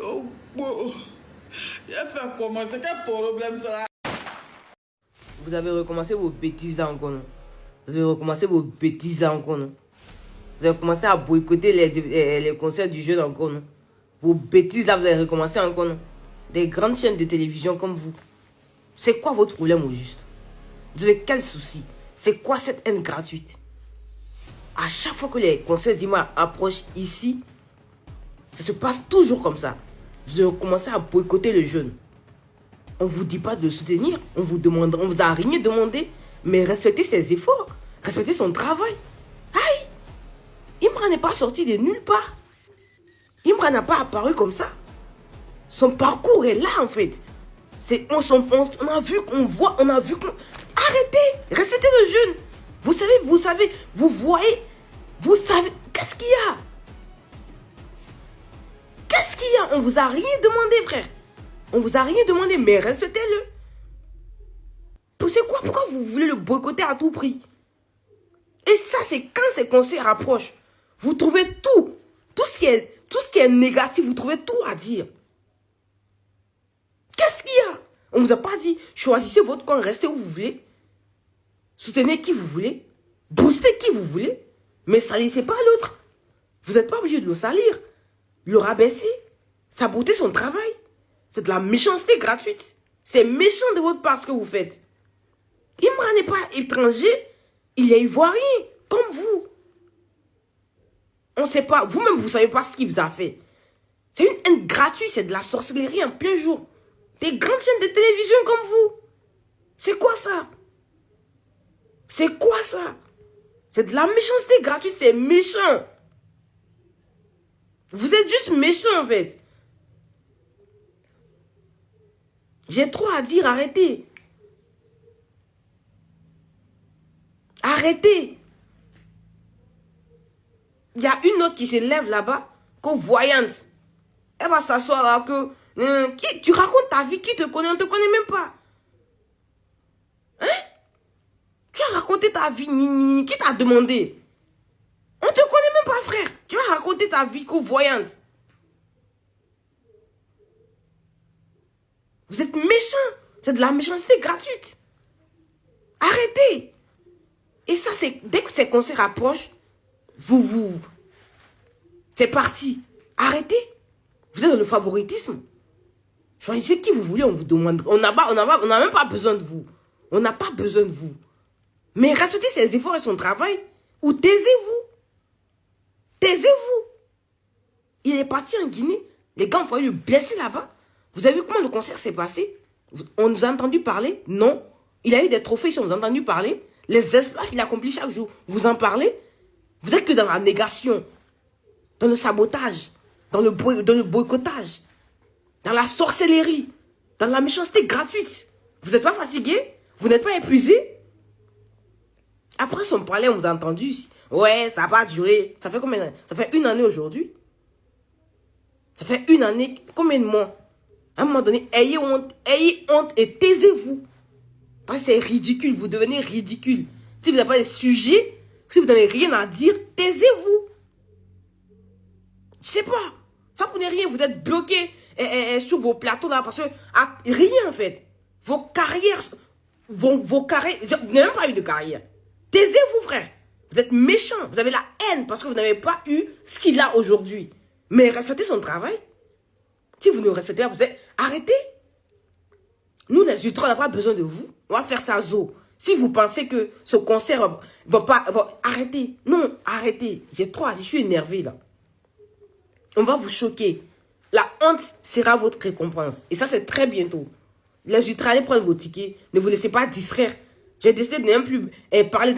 Oh, bon. Il a fait comment? C'est quel problème ça? Vous avez recommencé vos bêtises là encore, non? Vous avez recommencé vos bêtises là encore, non? Vous avez commencé à boycotter les concerts du jeune encore, non? Vos bêtises là, vous avez recommencé encore, non? Des grandes chaînes de télévision comme vous. C'est quoi votre problème au juste? Vous avez quel souci? C'est quoi cette haine gratuite? À chaque fois que les concerts d'Ima approchent ici, ça se passe toujours comme ça. Vous avez commencé à boycotter le jeune. On ne vous dit pas de le soutenir. On vous a rien demandé. Mais respectez ses efforts. Respectez son travail. Aïe! Imra n'est pas sorti de nulle part. Imra n'a pas apparu comme ça. Son parcours est là en fait. On a vu qu'on voit, on a vu qu'on... Arrêtez! Respectez le jeune. Vous savez, vous voyez, vous savez... Qu'est-ce qu'il y a? Qu'est-ce qu'il y a? On vous a rien demandé, frère. On vous a rien demandé, mais respectez-le. C'est quoi? Pourquoi vous voulez le boycotter à tout prix? Et ça, c'est quand ces concerts approchent. Vous trouvez tout. Tout ce qui est négatif, vous trouvez tout à dire. Qu'est-ce qu'il y a? On ne vous a pas dit, choisissez votre camp, restez où vous voulez. Soutenez qui vous voulez. Boostez qui vous voulez. Mais salissez pas l'autre. Vous n'êtes pas obligé de le salir. Le rabaisser. Saboter son travail. C'est de la méchanceté gratuite. C'est méchant de votre part ce que vous faites. Imra n'est pas étranger. Il est ivoirien, comme vous. On ne sait pas. Vous-même, vous ne savez pas ce qu'il vous a fait. C'est une haine gratuite. C'est de la sorcellerie en plein jour. Des grandes chaînes de télévision comme vous. C'est quoi ça? C'est quoi ça? C'est de la méchanceté gratuite. C'est méchant. Vous êtes juste méchant en fait. J'ai trop à dire. Arrêtez. Arrêtez. Il y a une autre qui se lève là-bas, voyante. Elle va s'asseoir là que... tu racontes ta vie, qui te connaît? On ne te connaît même pas. Hein? Tu as raconté ta vie, qui t'a demandé? On ne te connaît même pas, frère. Tu as raconté ta vie voyante. Vous êtes méchants. C'est de la méchanceté gratuite. Arrêtez. Et ça, c'est dès que ces concerts approchent, c'est parti. Arrêtez. Vous êtes dans le favoritisme. Choisissez qui vous voulez, on vous demande. On n'a même pas besoin de vous. On n'a pas besoin de vous. Mais respectez ses efforts et son travail. Ou taisez-vous. Taisez-vous. Il est parti en Guinée. Les gars ont failli le blesser là-bas. Vous avez vu comment le concert s'est passé? On nous a entendu parler? Non. Il a eu des trophées, si on nous a entendu parler. Les exploits qu'il accomplit chaque jour, vous en parlez? Vous êtes que dans la négation, dans le sabotage, dans le boycottage, dans la sorcellerie, dans la méchanceté gratuite. Vous n'êtes pas fatigué? Vous n'êtes pas épuisé? Après son parler, on vous a entendu. Ouais, ça n'a pas duré. Ça fait combien? Ça fait une année aujourd'hui. Ça fait une année, combien de mois? À un moment donné, ayez honte et taisez-vous. Parce que c'est ridicule, vous devenez ridicule. Si vous n'avez pas de sujet, si vous n'avez rien à dire, taisez-vous. Je sais pas. Ça pour ne rien, vous êtes bloqué sur vos plateaux là parce que rien en fait. Vos carrières, vos carrières, vous n'avez même pas eu de carrière. Taisez-vous frère. Vous êtes méchant, vous avez la haine parce que vous n'avez pas eu ce qu'il a aujourd'hui. Mais respectez son travail. Si vous ne respectez pas, vous êtes... Arrêtez. Nous les ultras, on n'a pas besoin de vous. On va faire ça zo. Si vous pensez que ce concert va pas... arrêtez. Non, arrêtez. J'ai trop à dire, je suis énervé là. On va vous choquer. La honte sera votre récompense. Et ça, c'est très bientôt. Les ultras, allez prendre vos tickets. Ne vous laissez pas distraire. J'ai décidé de ne même plus parler,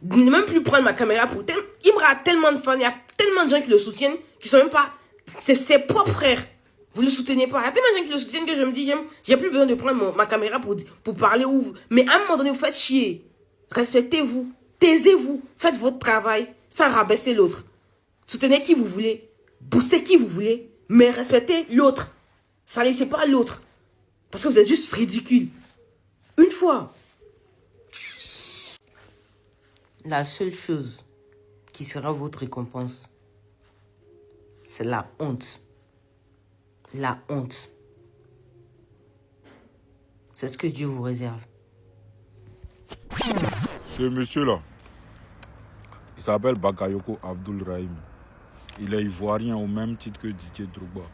de ne même plus prendre ma caméra pour... Il me a tellement de fans, il y a tellement de gens qui le soutiennent, qui sont même pas... C'est ses propres frères. Vous ne le soutenez pas. Il y a tellement de gens qui le soutiennent que je me dis, j'ai plus besoin de prendre ma caméra pour parler. Mais à un moment donné, vous faites chier. Respectez-vous. Taisez-vous. Faites votre travail sans rabaisser l'autre. Soutenez qui vous voulez. Boostez qui vous voulez. Mais respectez l'autre. Ça ne laissez pas l'autre. Parce que vous êtes juste ridicule. Une fois. La seule chose qui sera votre récompense, c'est la honte. la honte. C'est ce que Dieu vous réserve. Ce monsieur-là, il s'appelle Bakayoko Abdul Rahim. Il est ivoirien au même titre que Didier Drogba.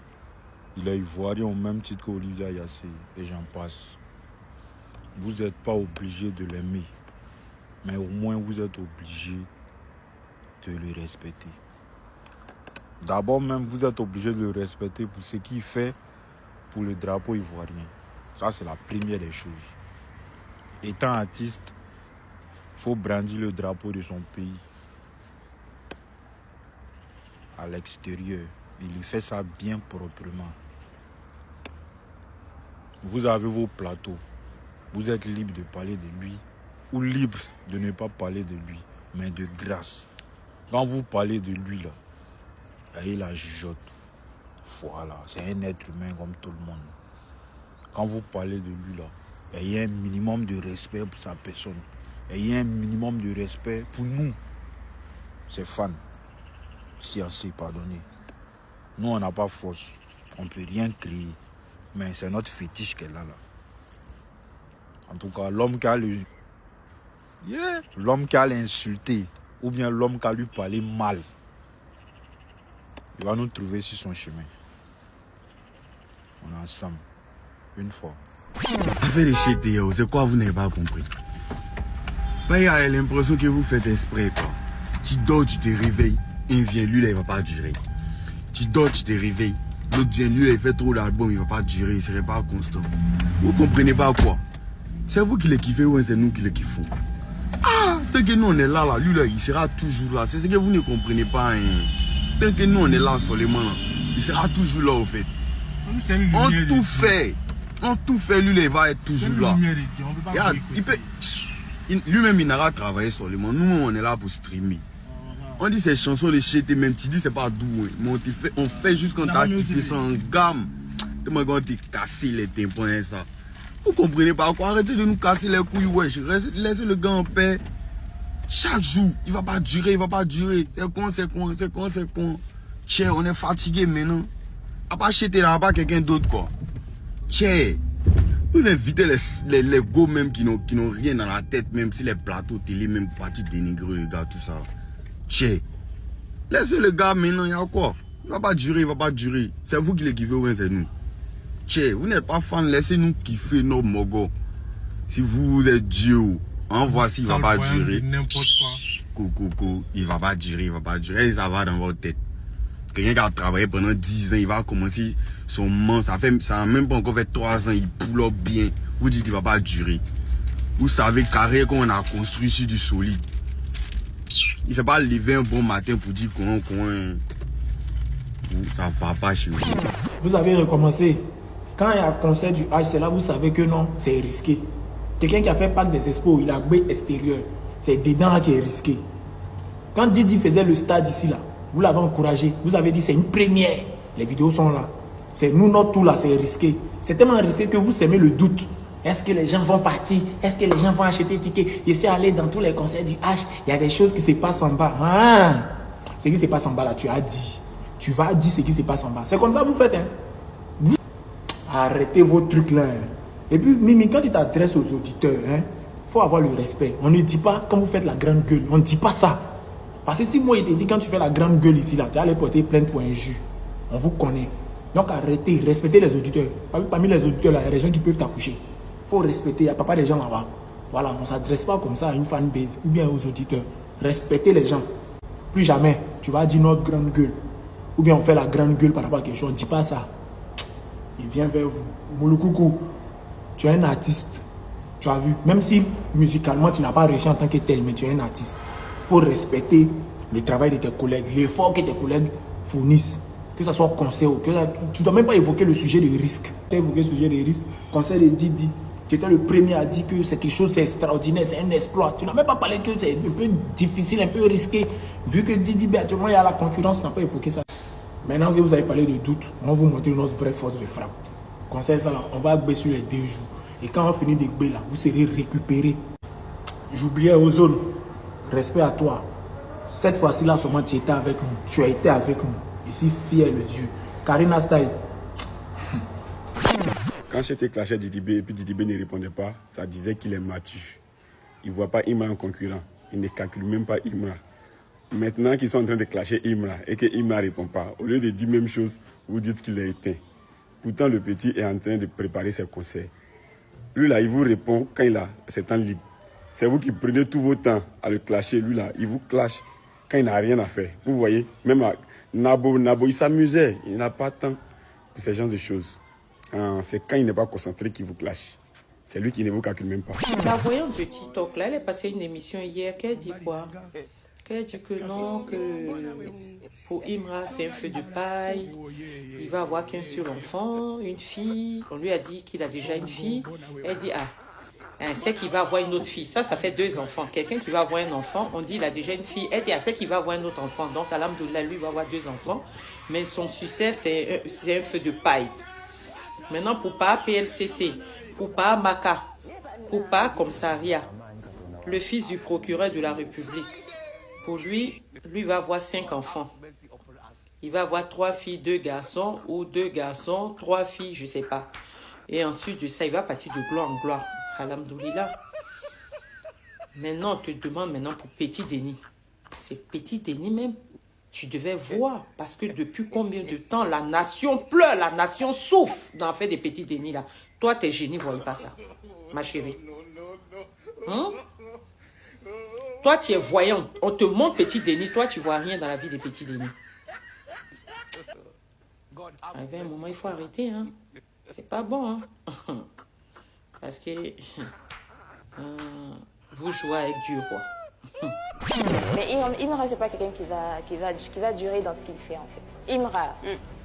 Il est ivoirien au même titre qu'Olivier Ayassé. Et j'en passe. Vous n'êtes pas obligé de l'aimer. Mais au moins vous êtes obligé de le respecter. D'abord même, vous êtes obligé de le respecter pour ce qu'il fait pour le drapeau ivoirien. Ça, c'est la première des choses. Étant artiste, il faut brandir le drapeau de son pays à l'extérieur. Il fait ça bien proprement. Vous avez vos plateaux. Vous êtes libre de parler de lui ou libre de ne pas parler de lui, mais de grâce. Quand vous parlez de lui, là, ayez la jugeote. Voilà, c'est un être humain comme tout le monde. Quand vous parlez de lui, là, ayez un minimum de respect pour sa personne. Ayez un minimum de respect pour nous, ses fans. Si assez pardonné. Nous, on n'a pas force. On ne peut rien créer. Mais c'est notre fétiche qu'elle a là. En tout cas, l'homme qui a l'homme qui a l'insulté, ou bien l'homme qui a lui parlé mal, il va nous trouver sur son chemin. On est ensemble. Une fois. Affaire de chez c'est quoi vous n'avez pas compris? Il y a l'impression que vous faites exprès quoi. Tu dors, tu te réveilles, un vient, lui là il va pas durer. Tu dors, tu te réveilles, l'autre vient, lui là il fait trop l'album, il va pas durer, il serait pas constant. Vous comprenez pas quoi? C'est vous qui le kiffez ou c'est nous qui le kiffons? Ah, tant que nous on est là, lui là, il sera toujours là. C'est ce que vous ne comprenez pas. Hein. Tant que nous on est là seulement, là, il sera toujours là au fait. On tout fait. On tout fait, lui là, il va être toujours là. Regarde, lui-même il n'aura travaillé seulement. Nous on est là pour streamer. On dit ces chansons les chétés, même tu dis c'est pas doux. Hein. Mais on fait juste quand t'as kiffé ça en gamme. Comment quand t'es cassé les tympans et ça. Vous comprenez pas quoi? Arrêtez de nous casser les couilles, wesh. Laissez le gars en paix. Chaque jour, il va pas durer, il va pas durer. C'est con. Tiens, on est fatigué maintenant. À pas acheter là, à pas quelqu'un d'autre quoi. Tiens, vous invitez les go même qui n'ont rien dans la tête, même si les plateaux télé, même pour partir dénigrer le gars, tout ça. Tiens, laissez le gars maintenant, il y a quoi? Il va pas durer. C'est vous qui le kiffez ou bien c'est nous? Tiens, vous n'êtes pas fan, laissez-nous kiffer nos mogos. Si vous êtes Dieu, en voici, il va pas durer. Coco, il va pas durer. Et ça va dans votre tête. Quelqu'un qui a travaillé pendant 10 ans, il va commencer son man, ça a même pas encore fait 3 ans, il pull up bien. Vous dites qu'il va pas durer. Vous savez, carré qu'on a construit sur du solide. Il ne s'est pas levé un bon matin pour dire qu'on ça va pas chez vous. Vous avez recommencé. Quand il y a un concert du H, c'est là vous savez que non, c'est risqué. Quelqu'un qui a fait Parc des Expos, il a joué extérieur. C'est dedans là qui est risqué. Quand Didi faisait le stade ici là, vous l'avez encouragé. Vous avez dit c'est une première. Les vidéos sont là. C'est nous, notre tout là, c'est risqué. C'est tellement risqué que vous semez le doute. Est-ce que les gens vont partir? Est-ce que les gens vont acheter des tickets? Je suis allé dans tous les concerts du H. Il y a des choses qui se passent en bas. Ah, ce qui se passe en bas là, tu as dit. Tu vas dire ce qui se passe en bas. C'est comme ça que vous faites. Hein? Vous... Arrêtez vos trucs là. Et puis, Mimi, quand tu t'adresses aux auditeurs, il faut avoir le respect. On ne dit pas quand vous faites la grande gueule. On ne dit pas ça. Parce que si moi, il te dit quand tu fais la grande gueule ici, là, tu vas aller porter plainte pour un jus. On vous connaît. Donc arrêtez, respectez les auditeurs. Parmi les auditeurs, là, il y a des gens qui peuvent t'accoucher. Il faut respecter. Il n'y a pas des gens là-bas. Voilà, on ne s'adresse pas comme ça à une fanbase ou bien aux auditeurs. Respectez les gens. Plus jamais, tu vas dire notre grande gueule. Ou bien on fait la grande gueule par rapport à quelque chose. On ne dit pas ça. Il vient vers vous. Mouloukoukou, tu es un artiste. Tu as vu, même si musicalement tu n'as pas réussi en tant que tel, mais tu es un artiste. Il faut respecter le travail de tes collègues, l'effort que tes collègues fournissent. Que ce soit concert ou que tu ne dois même pas évoquer le sujet de risque. Tu as évoqué le sujet de risque. Concert de Didi. Tu étais le premier à dire que c'est quelque chose, c'est extraordinaire, c'est un exploit. Tu n'as même pas parlé que c'est un peu difficile, un peu risqué. Vu que Didi, actuellement, il y a la concurrence, tu n'as pas évoqué ça. Maintenant que vous avez parlé de doute, on va vous montrer notre vraie force de frappe. Concert ça là, on va agber sur les 2 jours. Et quand on finit d'agber là, vous serez récupéré. J'oubliais Ozone. Respect à toi. Cette fois-ci là, seulement tu étais avec nous. Tu as été avec nous. Je suis fier, le Dieu. Karina Style. Quand j'étais clashé Didibé et puis Didibé ne répondait pas, ça disait qu'il est mature. Il ne voit pas Imra en concurrent. Il ne calcule même pas Imra. Maintenant qu'ils sont en train de clasher Imra et que Imra ne répond pas, au lieu de dire même chose, vous dites qu'il est éteint. Pourtant, le petit est en train de préparer ses conseils. Lui, là, il vous répond quand il a ses temps libres. C'est vous qui prenez tout vos temps à le clasher. Lui, là, il vous clash quand il n'a rien à faire. Vous voyez, même à Nabo, il s'amusait. Il n'a pas de temps pour ce genre de choses. C'est quand il n'est pas concentré qu'il vous clash. C'est lui qui ne vous calcule même pas. La voyante de TikTok, là, elle est passée une émission hier. Qu'elle dit quoi? Qu'elle dit que non, que pour Imra, c'est un feu de paille. Il va avoir qu'un seul enfant, une fille. On lui a dit qu'il a déjà une fille. Elle dit, c'est qu'il va avoir une autre fille. Ça fait 2 enfants. Quelqu'un qui va avoir un enfant, on dit il a déjà une fille. Elle dit, c'est qu'il va avoir un autre enfant. Donc, alhamdoulilah, lui, il va avoir 2 enfants. Mais son succès, c'est un feu de paille. Maintenant, pour pas PLCC, pour pas Maka, pour pas Commissariat, le fils du procureur de la République, pour lui va avoir 5 enfants. Il va avoir 3 filles, 2 garçons, ou 2 garçons, 3 filles, je ne sais pas. Et ensuite de ça, il va partir de gloire en gloire. Alhamdoulilah. Maintenant, on te demande maintenant pour Petit Denis. C'est Petit Denis même. Tu devais voir, parce que depuis combien de temps la nation pleure, la nation souffre d'en faire des Petits Denis là. Toi, t'es génie, ne voyez pas ça, ma chérie. Toi, tu es voyant. On te montre Petit Denis, toi, tu vois rien dans la vie des Petits Denis. Avec un moment, il faut arrêter, hein. C'est pas bon, hein. Parce que vous jouez avec Dieu, quoi. Mais Imra, c'est pas quelqu'un qui va durer dans ce qu'il fait en fait. Imra.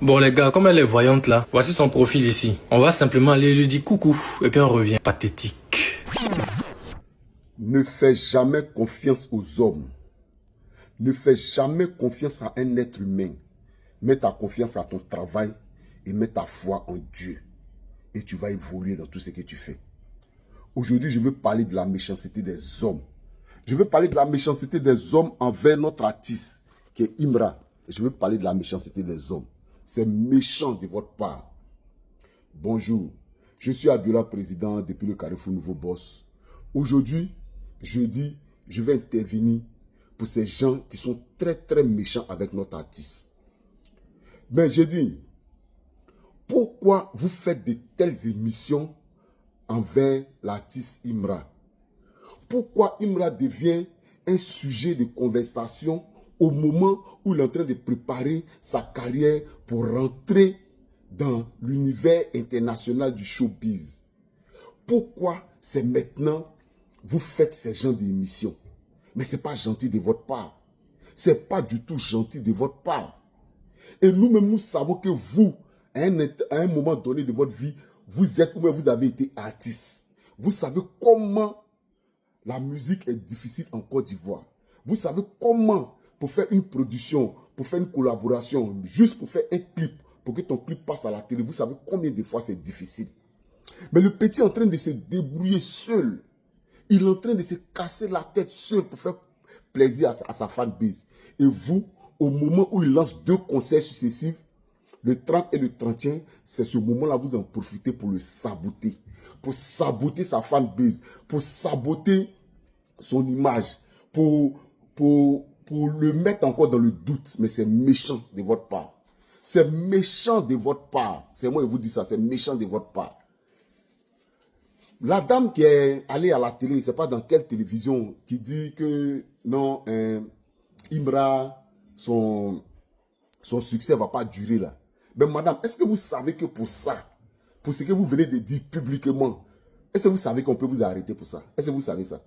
Bon les gars, comme elle est voyante là, voici son profil ici. On va simplement aller lui dire coucou et puis on revient. Pathétique. Ne fais jamais confiance aux hommes. Ne fais jamais confiance à un être humain. Mets ta confiance à ton travail et mets ta foi en Dieu. Et tu vas évoluer dans tout ce que tu fais. Aujourd'hui, je veux parler de la méchanceté des hommes. Je veux parler de la méchanceté des hommes envers notre artiste, qui est Imra. Je veux parler de la méchanceté des hommes. C'est méchant de votre part. Bonjour, je suis Abiola, président depuis le Carrefour Nouveau Boss. Aujourd'hui, jeudi, je vais intervenir pour ces gens qui sont très très méchants avec notre artiste. Mais je dis, pourquoi vous faites de telles émissions envers l'artiste Imra? Pourquoi Imra devient un sujet de conversation au moment où il est en train de préparer sa carrière pour rentrer dans l'univers international du showbiz? Pourquoi c'est maintenant vous faites ces genres d'émissions? Mais ce n'est pas gentil de votre part. Ce n'est pas du tout gentil de votre part. Et nous-mêmes, nous savons que vous, à un moment donné de votre vie, vous êtes ou même vous avez été artiste. Vous savez comment la musique est difficile en Côte d'Ivoire. Vous savez comment, pour faire une production, pour faire une collaboration, juste pour faire un clip, pour que ton clip passe à la télé, vous savez combien de fois c'est difficile. Mais le petit est en train de se débrouiller seul. Il est en train de se casser la tête seul pour faire plaisir à sa fanbase. Et vous, au moment où il lance 2 concerts successifs, le 30 et le 31, c'est ce moment-là, vous en profitez pour le saboter. Pour saboter sa fanbase, pour saboter son image, pour le mettre encore dans le doute. Mais c'est méchant de votre part. C'est méchant de votre part. C'est moi qui vous dis ça, c'est méchant de votre part. La dame qui est allée à la télé, je ne sais pas dans quelle télévision, qui dit que non, Imra, son succès ne va pas durer là. Mais madame, est-ce que vous savez que pour ça, pour ce que vous venez de dire publiquement, est-ce que vous savez qu'on peut vous arrêter pour ça? Est-ce que vous savez ça?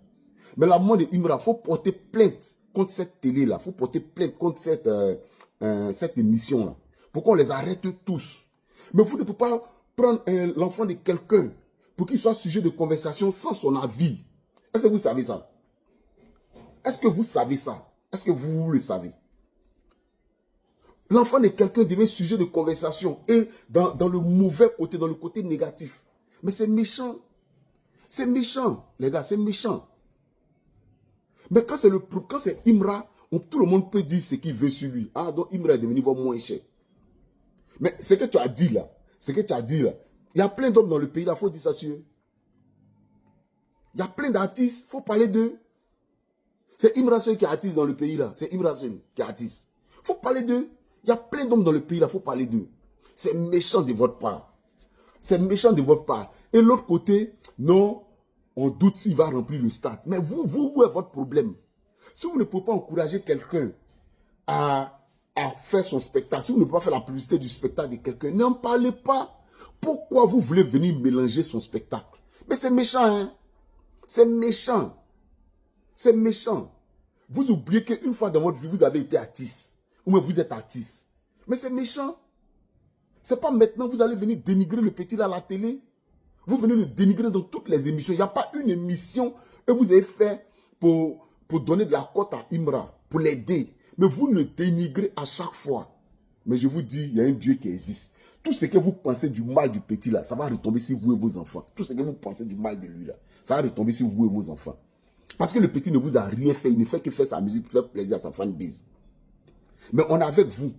Mais la maman de Imra, il faut porter plainte contre cette télé-là. Il faut porter plainte contre cette émission-là. Pour qu'on les arrête tous. Mais vous ne pouvez pas prendre l'enfant de quelqu'un pour qu'il soit sujet de conversation sans son avis. Est-ce que vous savez ça? Est-ce que vous savez ça? Est-ce que vous le savez? L'enfant de quelqu'un devient sujet de conversation et dans le mauvais côté, dans le côté négatif. Mais c'est méchant. C'est méchant, les gars, c'est méchant. Mais quand c'est Imra, tout le monde peut dire ce qu'il veut sur lui. Ah, donc Imra est devenu moins cher. Mais ce que tu as dit là, Il y a plein d'hommes dans le pays, là, il faut dire ça sûr. Il y a plein d'artistes, il faut parler d'eux. C'est Imra Seul qui est artiste dans le pays, là. C'est Imra Seul qui est artiste. Il faut parler d'eux. Il y a plein d'hommes dans le pays, là, il faut parler d'eux. C'est méchant de votre part. C'est méchant de votre part. Et l'autre côté, non, on doute s'il va remplir le stade. Mais vous, où est votre problème? Si vous ne pouvez pas encourager quelqu'un à faire son spectacle, si vous ne pouvez pas faire la publicité du spectacle de quelqu'un, n'en parlez pas. Pourquoi vous voulez venir mélanger son spectacle? Mais c'est méchant, hein? C'est méchant. C'est méchant. Vous oubliez qu'une fois dans votre vie, vous avez été artiste. Ou même vous êtes artiste. Mais c'est méchant. C'est pas maintenant que vous allez venir dénigrer le petit là à la télé. Vous venez le dénigrer dans toutes les émissions. Il n'y a pas une émission que vous avez fait pour donner de la cote à Imra, pour l'aider. Mais vous le dénigrez à chaque fois. Mais je vous dis, il y a un Dieu qui existe. Tout ce que vous pensez du mal du petit là, ça va retomber sur vous et vos enfants. Tout ce que vous pensez du mal de lui là, ça va retomber sur vous et vos enfants. Parce que le petit ne vous a rien fait. Il ne fait que faire sa musique pour faire plaisir à sa fanbase. Mais on est avec vous.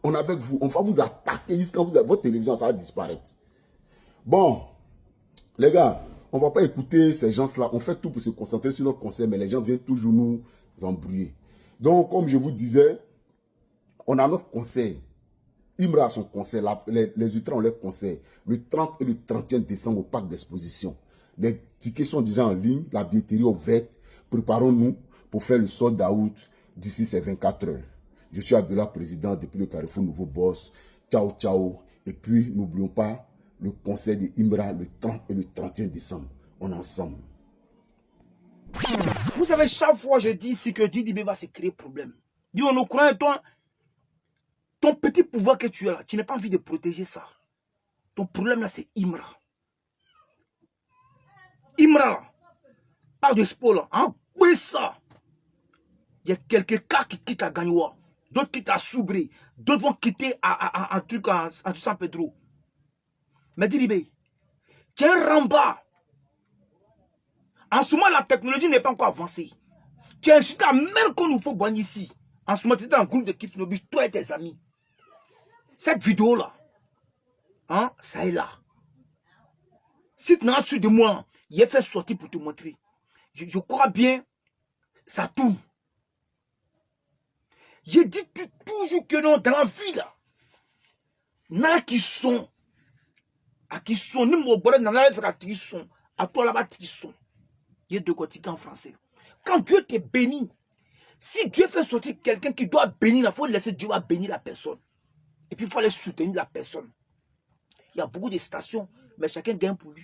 On est avec vous. On va vous attaquer jusqu'à votre télévision, ça va disparaître. Bon, les gars, on ne va pas écouter ces gens-là. On fait tout pour se concentrer sur notre concert, mais les gens viennent toujours nous embrouiller. Donc, comme je vous disais, on a notre concert. Imra a son concert. Les Ultras ont leur concert. Le 30 et le 31 décembre au parc d'exposition. Les tickets sont déjà en ligne. La billetterie est ouverte. Préparons-nous pour faire le sold out d'ici ces 24 heures. Je suis Abdullah, président depuis le Carrefour Nouveau Boss. Ciao, ciao. Et puis, n'oublions pas le concert de Imra le 30 et le 31 décembre. On est ensemble. Vous savez, chaque fois je dis ici que Didibé va se créer problème. Dis, on nous croit, toi, ton petit pouvoir que tu as là, tu n'as pas envie de protéger ça. Ton problème là, c'est Imra. Imra là, pas de sport là, en ça. Il y a quelques cas qui quittent à Gagnoua, d'autres quittent à Soubré, d'autres vont quitter à San Pedro. Mais Didibé, tu es un ramba. En ce moment, la technologie n'est pas encore avancée. Tu as insulté la même qu'on nous faut boire ici. En ce moment, tu es dans un groupe de Kipnobi, toi et tes amis. Cette vidéo-là, hein, ça est là. Si tu n'as su de moi, il est fait sortir pour te montrer. Je crois bien, ça tourne. J'ai dit toujours que non, dans la vie là, n'a qui sont, à qui sont, nous m'ont à toi là-bas qui sont. Il y a deux côtés en français. Quand Dieu te bénit, si Dieu fait sortir quelqu'un qui doit bénir, il faut laisser Dieu bénir la personne. Et puis il faut aller soutenir la personne. Il y a beaucoup de stations, mais chacun gagne pour lui.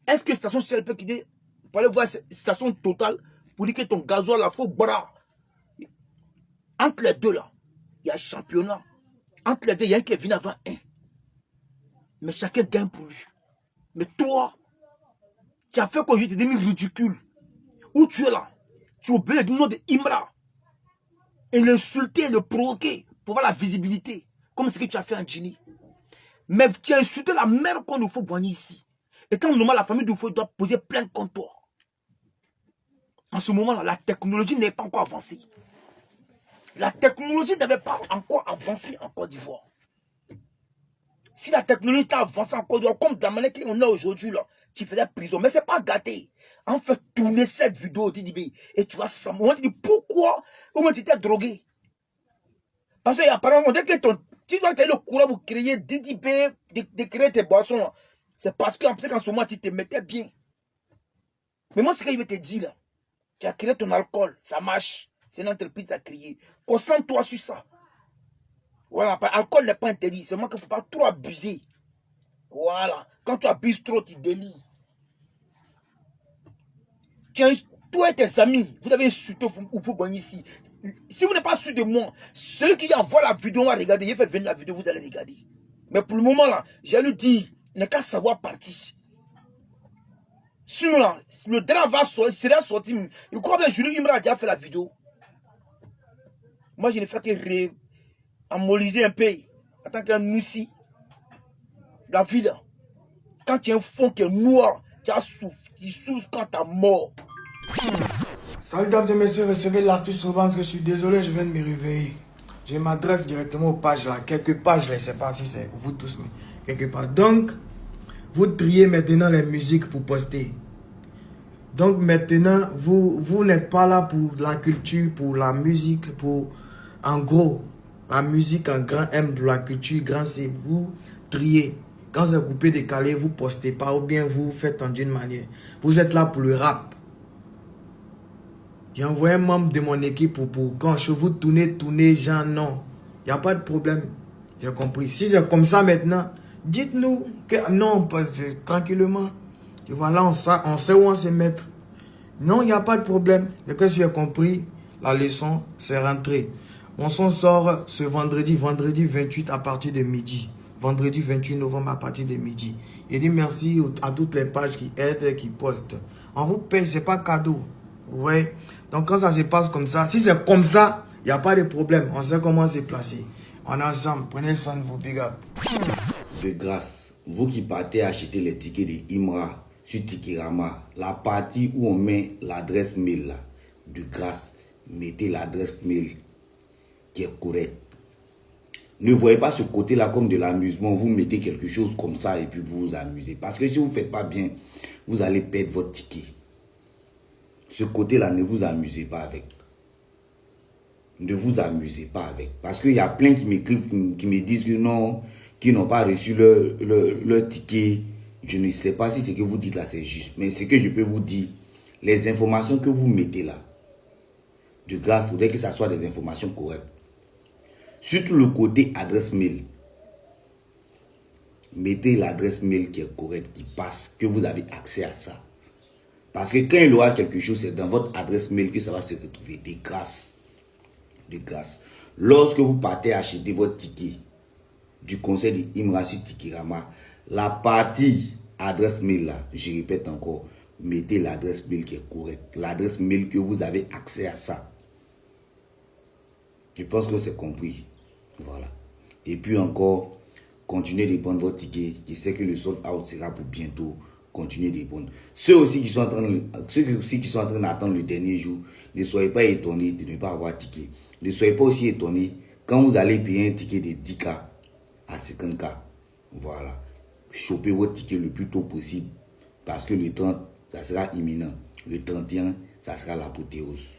Est-ce que station Shell peut quitter pour aller voir station Total pour dire que ton gasoil là, faut bras. Entre les deux là, il y a championnat. Entre les deux, il y a un qui vient avant un. Mais chacun gagne pour lui. Mais toi, tu as fait que je te donne ridicule. Où tu es là? Tu as oublié le nom de Imra. Et l'insulter, le provoquer pour avoir la visibilité. Comme ce que tu as fait en Gini. Mais tu as insulté la mère qu'on nous faut boire ici. Et quand normalement la famille doit poser plainte contre toi. En ce moment-là, la technologie n'est pas encore avancée. La technologie n'avait pas encore avancé en Côte d'Ivoire. Si la technologie t'a avancé en Côte d'Ivoire, comme de la manière qu'on a aujourd'hui, là, tu faisais prison. Mais ce n'est pas gâté. En fait, tourner cette vidéo, Didibé, et tu vas savoir. On te dit pourquoi au moins tu t'es drogué. Parce qu'il y a apparemment, on dit que tu dois avoir le courage pour créer Didibé, de créer tes boissons. C'est parce qu'en ce moment, tu te mettais bien. Mais moi, ce que je vais te dire, là, tu as créé ton alcool, ça marche. C'est une entreprise qui a créé. Concentre-toi sur ça. Voilà, l'alcool n'est pas interdit. Seulement qu'il ne faut pas trop abuser. Voilà. Quand tu abuses trop, tu délies. Toi et tes amis, vous avez insulté vous boire ici. Si vous n'êtes pas sûr de moi, celui qui envoie la vidéo, on va regarder. Il fait venir la vidéo, vous allez regarder. Mais pour le moment, là, j'ai lui dit, il n'a qu'à savoir partir. Sinon, là, le drame va sortir. Je crois bien que Julie Imra a déjà fait la vidéo. Moi, je ne fais que ammoliser un peu. En tant qu'un noussi. La vie, là. Quand tu as un fond qui est noir, tu souffres quand tu es mort. Salut, dames et messieurs, recevez l'artiste au ventre. Je suis désolé, je viens de me réveiller. Je m'adresse directement aux pages là. Quelques pages là, je ne sais pas si c'est vous tous, mais quelques pages. Donc, Vous triez maintenant les musiques pour poster. Donc maintenant, vous n'êtes pas là pour la culture, pour la musique, pour... En gros, la musique en grand M, pour la culture, grand C, vous triez. Quand c'est coupé, décalé, vous postez pas ou bien vous faites en d'une manière. Vous êtes là pour le rap. J'ai envoyé un membre de mon équipe pour quand je vous tournez, genre non. Il n'y a pas de problème. J'ai compris. Si c'est comme ça maintenant, dites-nous que non, tranquillement. Et voilà, on sait où on se mettre. Non, il n'y a pas de problème. Et que j'ai compris, la leçon, c'est rentré. On s'en sort ce vendredi 28 à partir de midi. Vendredi 28 novembre à partir de midi. Et dit merci à toutes les pages qui aident et qui postent. On vous paye, c'est pas cadeau. Vous voyez? Donc quand ça se passe comme ça, si c'est comme ça, il n'y a pas de problème. On sait comment se placer. On est ensemble. Prenez soin de vos big up. De grâce, vous qui partez acheter les tickets de Imra sur Tikirama, la partie où on met l'adresse mail là, de grâce, mettez l'adresse mail qui est correcte. Ne voyez pas ce côté-là comme de l'amusement. Vous mettez quelque chose comme ça et puis vous vous amusez. Parce que si vous ne faites pas bien, vous allez perdre votre ticket. Ce côté-là, ne vous amusez pas avec. Ne vous amusez pas avec. Parce qu'il y a plein qui m'écrivent, qui me disent que non, qui n'ont pas reçu leur ticket. Je ne sais pas si ce que vous dites là, c'est juste. Mais ce que je peux vous dire, les informations que vous mettez là, de grâce, il faudrait que ça soit des informations correctes. Surtout le côté adresse mail. Mettez l'adresse mail qui est correcte, qui passe, que vous avez accès à ça. Parce que quand il y aura quelque chose, c'est dans votre adresse mail que ça va se retrouver. De grâce. De grâce. Lorsque vous partez acheter votre ticket du conseil de Imra sur Tikirama, la partie adresse mail là, je répète encore, mettez l'adresse mail qui est correcte. L'adresse mail que vous avez accès à ça. Je pense que c'est compris. Voilà. Et puis encore, continuez de prendre votre ticket. Je sais que le sold out sera pour bientôt. Continuez de prendre. Ceux aussi qui sont en train d'attendre le dernier jour, ne soyez pas étonnés de ne pas avoir ticket. Ne soyez pas aussi étonnés quand vous allez payer un ticket de 10K à 50K. Voilà. Chopez votre ticket le plus tôt possible. Parce que le 30, ça sera imminent. Le 31, ça sera l'apothéose.